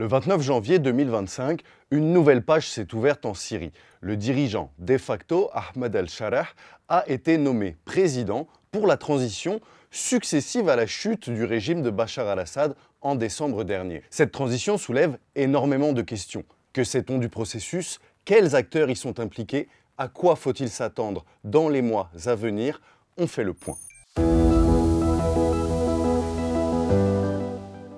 Le 29 janvier 2025, une nouvelle page s'est ouverte en Syrie. Le dirigeant de facto, Ahmed al-Sharah, a été nommé président pour la transition successive à la chute du régime de Bachar al-Assad en décembre dernier. Cette transition soulève énormément de questions. Que sait-on du processus? Quels acteurs y sont impliqués? À quoi faut-il s'attendre dans les mois à venir? On fait le point.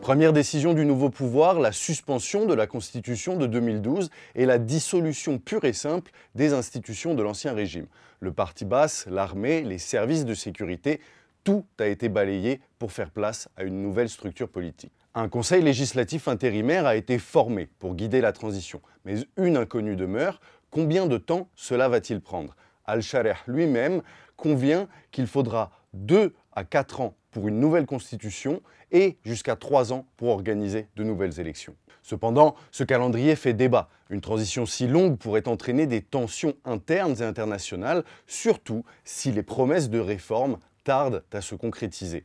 Première décision du nouveau pouvoir, la suspension de la Constitution de 2012 et la dissolution pure et simple des institutions de l'Ancien Régime. Le parti basse, l'armée, les services de sécurité, tout a été balayé pour faire place à une nouvelle structure politique. Un conseil législatif intérimaire a été formé pour guider la transition. Mais une inconnue demeure, combien de temps cela va-t-il prendre? Al-Sharah lui-même convient qu'il faudra 2 à 4 ans pour une nouvelle constitution et jusqu'à 3 ans pour organiser de nouvelles élections. Cependant, ce calendrier fait débat. Une transition si longue pourrait entraîner des tensions internes et internationales, surtout si les promesses de réforme tardent à se concrétiser.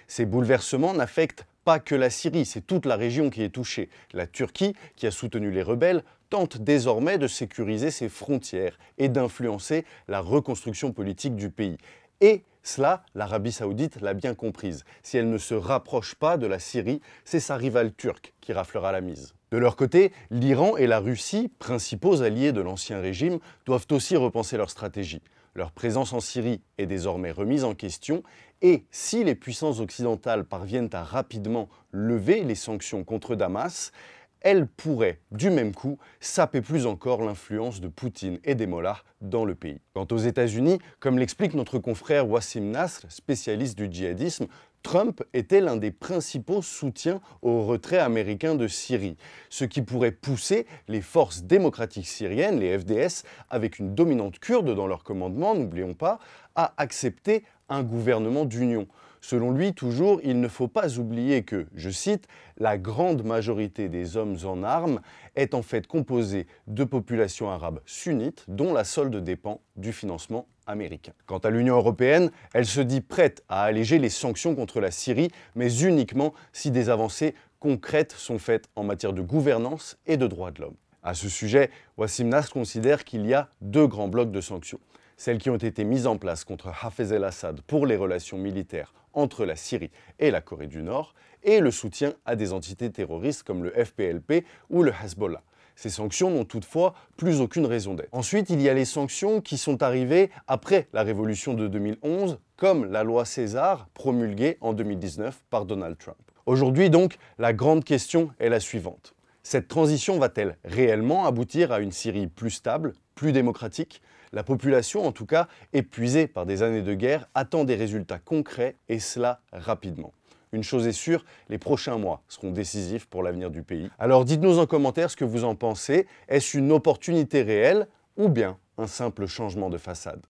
Ces bouleversements n'affectent pas que la Syrie, c'est toute la région qui est touchée. La Turquie, qui a soutenu les rebelles, tente désormais de sécuriser ses frontières et d'influencer la reconstruction politique du pays. Et cela, l'Arabie Saoudite l'a bien comprise. Si elle ne se rapproche pas de la Syrie, c'est sa rivale turque qui raflera la mise. De leur côté, l'Iran et la Russie, principaux alliés de l'ancien régime, doivent aussi repenser leur stratégie. Leur présence en Syrie est désormais remise en question et si les puissances occidentales parviennent à rapidement lever les sanctions contre Damas, elles pourraient, du même coup, saper plus encore l'influence de Poutine et des mollahs dans le pays. Quant aux États-Unis, comme l'explique notre confrère Wassim Nasr, spécialiste du djihadisme, Trump était l'un des principaux soutiens au retrait américain de Syrie, ce qui pourrait pousser les forces démocratiques syriennes, les FDS, avec une dominante kurde dans leur commandement, n'oublions pas, à accepter un gouvernement d'union. Selon lui, toujours, il ne faut pas oublier que, je cite, « la grande majorité des hommes en armes est en fait composée de populations arabes sunnites dont la solde dépend du financement américain. » Quant à l'Union européenne, elle se dit prête à alléger les sanctions contre la Syrie, mais uniquement si des avancées concrètes sont faites en matière de gouvernance et de droits de l'homme. À ce sujet, Wassim Nasr considère qu'il y a 2 grands blocs de sanctions. Celles qui ont été mises en place contre Hafez el-Assad pour les relations militaires entre la Syrie et la Corée du Nord, et le soutien à des entités terroristes comme le FPLP ou le Hezbollah. Ces sanctions n'ont toutefois plus aucune raison d'être. Ensuite, il y a les sanctions qui sont arrivées après la révolution de 2011, comme la loi César promulguée en 2019 par Donald Trump. Aujourd'hui donc, la grande question est la suivante. Cette transition va-t-elle réellement aboutir à une Syrie plus stable, plus démocratique? La population, en tout cas, épuisée par des années de guerre, attend des résultats concrets et cela rapidement. Une chose est sûre, les prochains mois seront décisifs pour l'avenir du pays. Alors dites-nous en commentaire ce que vous en pensez. Est-ce une opportunité réelle ou bien un simple changement de façade?